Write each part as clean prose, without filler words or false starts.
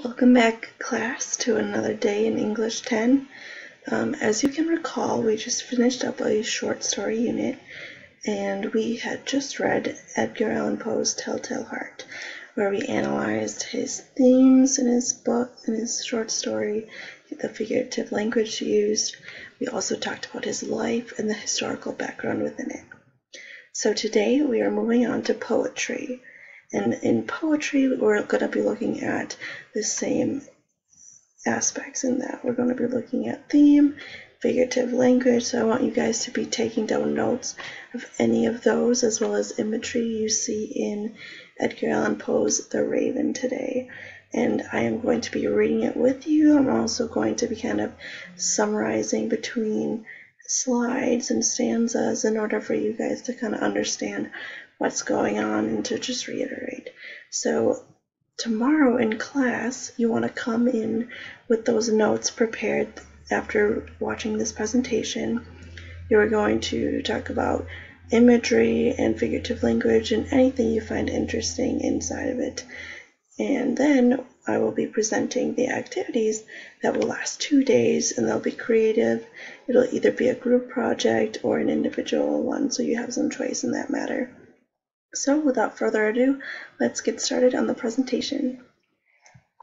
Welcome back, class, to another day in English 10. As you can recall, we just finished up a short story unit, and we had just read Edgar Allan Poe's Telltale Heart, where we analyzed his themes in his book, in his short story, the figurative language used. We also talked about his life and the historical background within it. So today we are moving on to poetry. And in poetry, we're going to be looking at the same aspects in that. We're going to be looking at theme, figurative language, so I want you guys to be taking down notes of any of those, as well as imagery you see in Edgar Allan Poe's The Raven today. And I am going to be reading it with you. I'm also going to be kind of summarizing between slides and stanzas in order for you guys to kind of understand what's going on and to just reiterate. So tomorrow in class, you want to come in with those notes prepared after watching this presentation. You're going to talk about imagery and figurative language and anything you find interesting inside of it. And then I will be presenting the activities that will last 2 days, and they'll be creative. It'll either be a group project or an individual one, so you have some choice in that matter. So without further ado, let's get started on the presentation.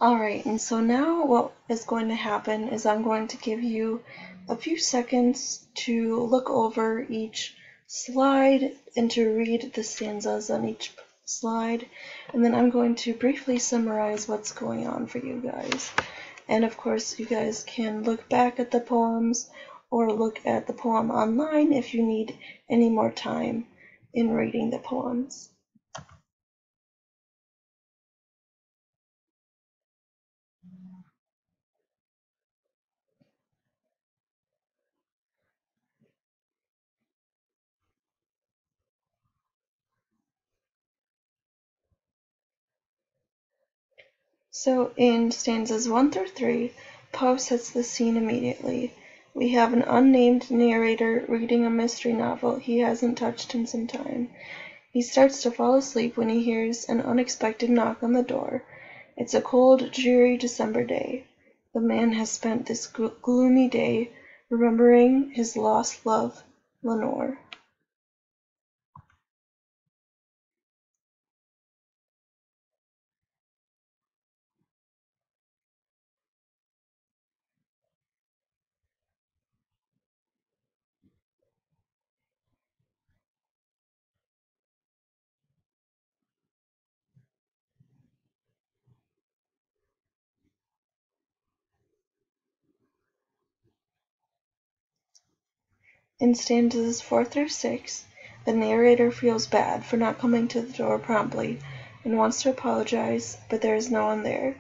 Alright, and so now what is going to happen is I'm going to give you a few seconds to look over each slide and to read the stanzas on each slide, and then I'm going to briefly summarize what's going on for you guys. And of course, you guys can look back at the poems or look at the poem online if you need any more time in reading the poems. So in stanzas 1 through 3, Poe sets the scene immediately. We have an unnamed narrator reading a mystery novel he hasn't touched in some time. He starts to fall asleep when he hears an unexpected knock on the door. It's a cold, dreary December day. The man has spent this gloomy day remembering his lost love, Lenore. In stanzas 4 through 6, the narrator feels bad for not coming to the door promptly and wants to apologize, but there is no one there.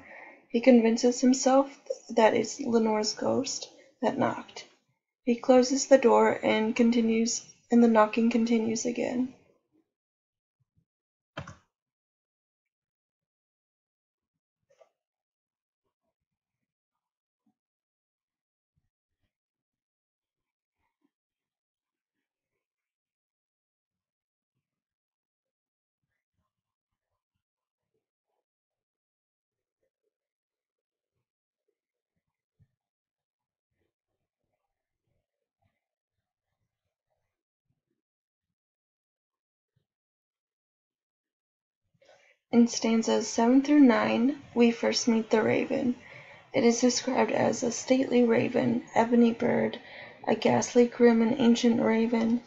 He convinces himself that it's Lenore's ghost that knocked. He closes the door and the knocking continues again. In stanzas 7 through 9, we first meet the raven. It is described as a stately raven, ebony bird, a ghastly, grim, and ancient raven.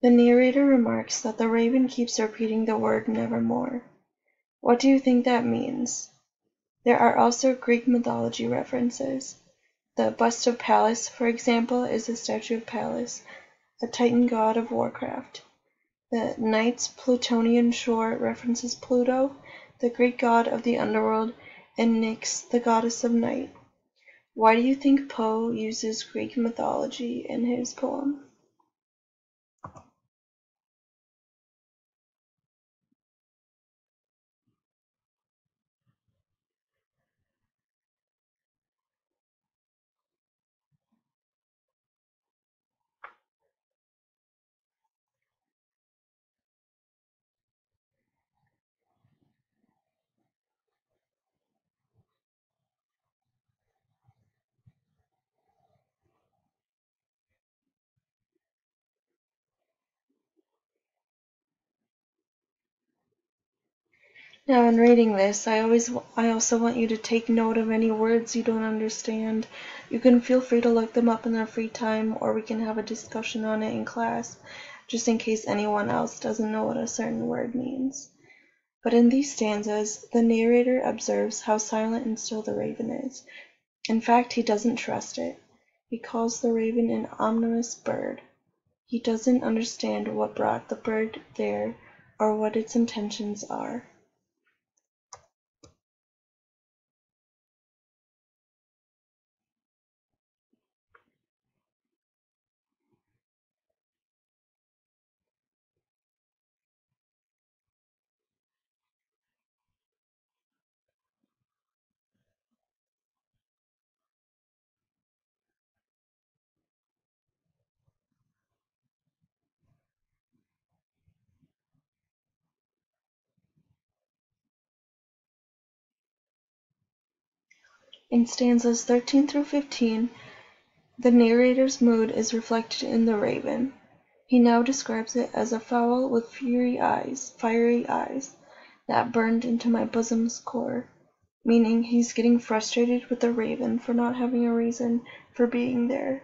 The narrator remarks that the raven keeps repeating the word nevermore. What do you think that means? There are also Greek mythology references. The bust of Pallas, for example, is a statue of Pallas, a Titan god of warcraft. The knight's Plutonian shore references Pluto, the Greek god of the underworld, and Nyx, the goddess of night. Why do you think Poe uses Greek mythology in his poem? Now, in reading this, I also want you to take note of any words you don't understand. You can feel free to look them up in their free time, or we can have a discussion on it in class, just in case anyone else doesn't know what a certain word means. But in these stanzas, the narrator observes how silent and still the raven is. In fact, he doesn't trust it. He calls the raven an ominous bird. He doesn't understand what brought the bird there or what its intentions are. In stanzas 13 through 15, the narrator's mood is reflected in the raven. He now describes it as a fowl with fiery eyes, that burned into my bosom's core, meaning he's getting frustrated with the raven for not having a reason for being there.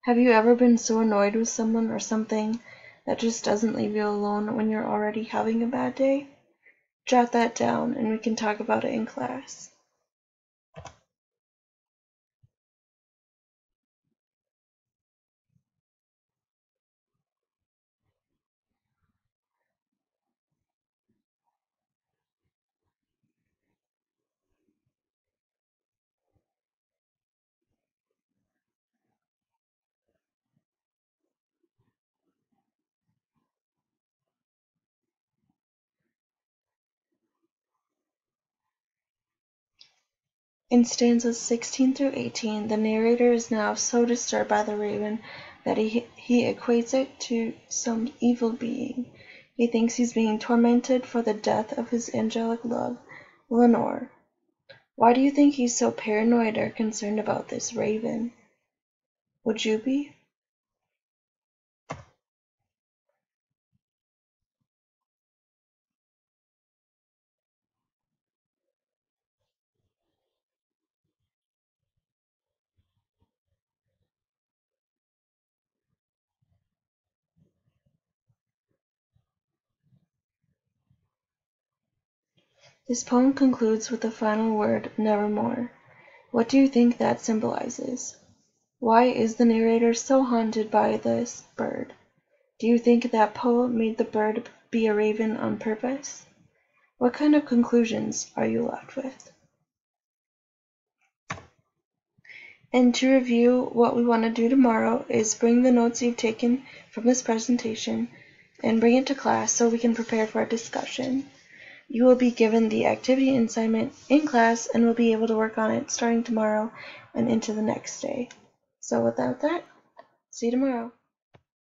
Have you ever been so annoyed with someone or something that just doesn't leave you alone when you're already having a bad day? Jot that down and we can talk about it in class. In stanzas 16 through 18, the narrator is now so disturbed by the raven that he equates it to some evil being. He thinks he's being tormented for the death of his angelic love, Lenore. Why do you think he's so paranoid or concerned about this raven? Would you be? This poem concludes with the final word, nevermore. What do you think that symbolizes? Why is the narrator so haunted by this bird? Do you think that poet made the bird be a raven on purpose? What kind of conclusions are you left with? And to review, what we want to do tomorrow is bring the notes you've taken from this presentation and bring it to class so we can prepare for a discussion. You will be given the activity and assignment in class and will be able to work on it starting tomorrow and into the next day. So without that, see you tomorrow.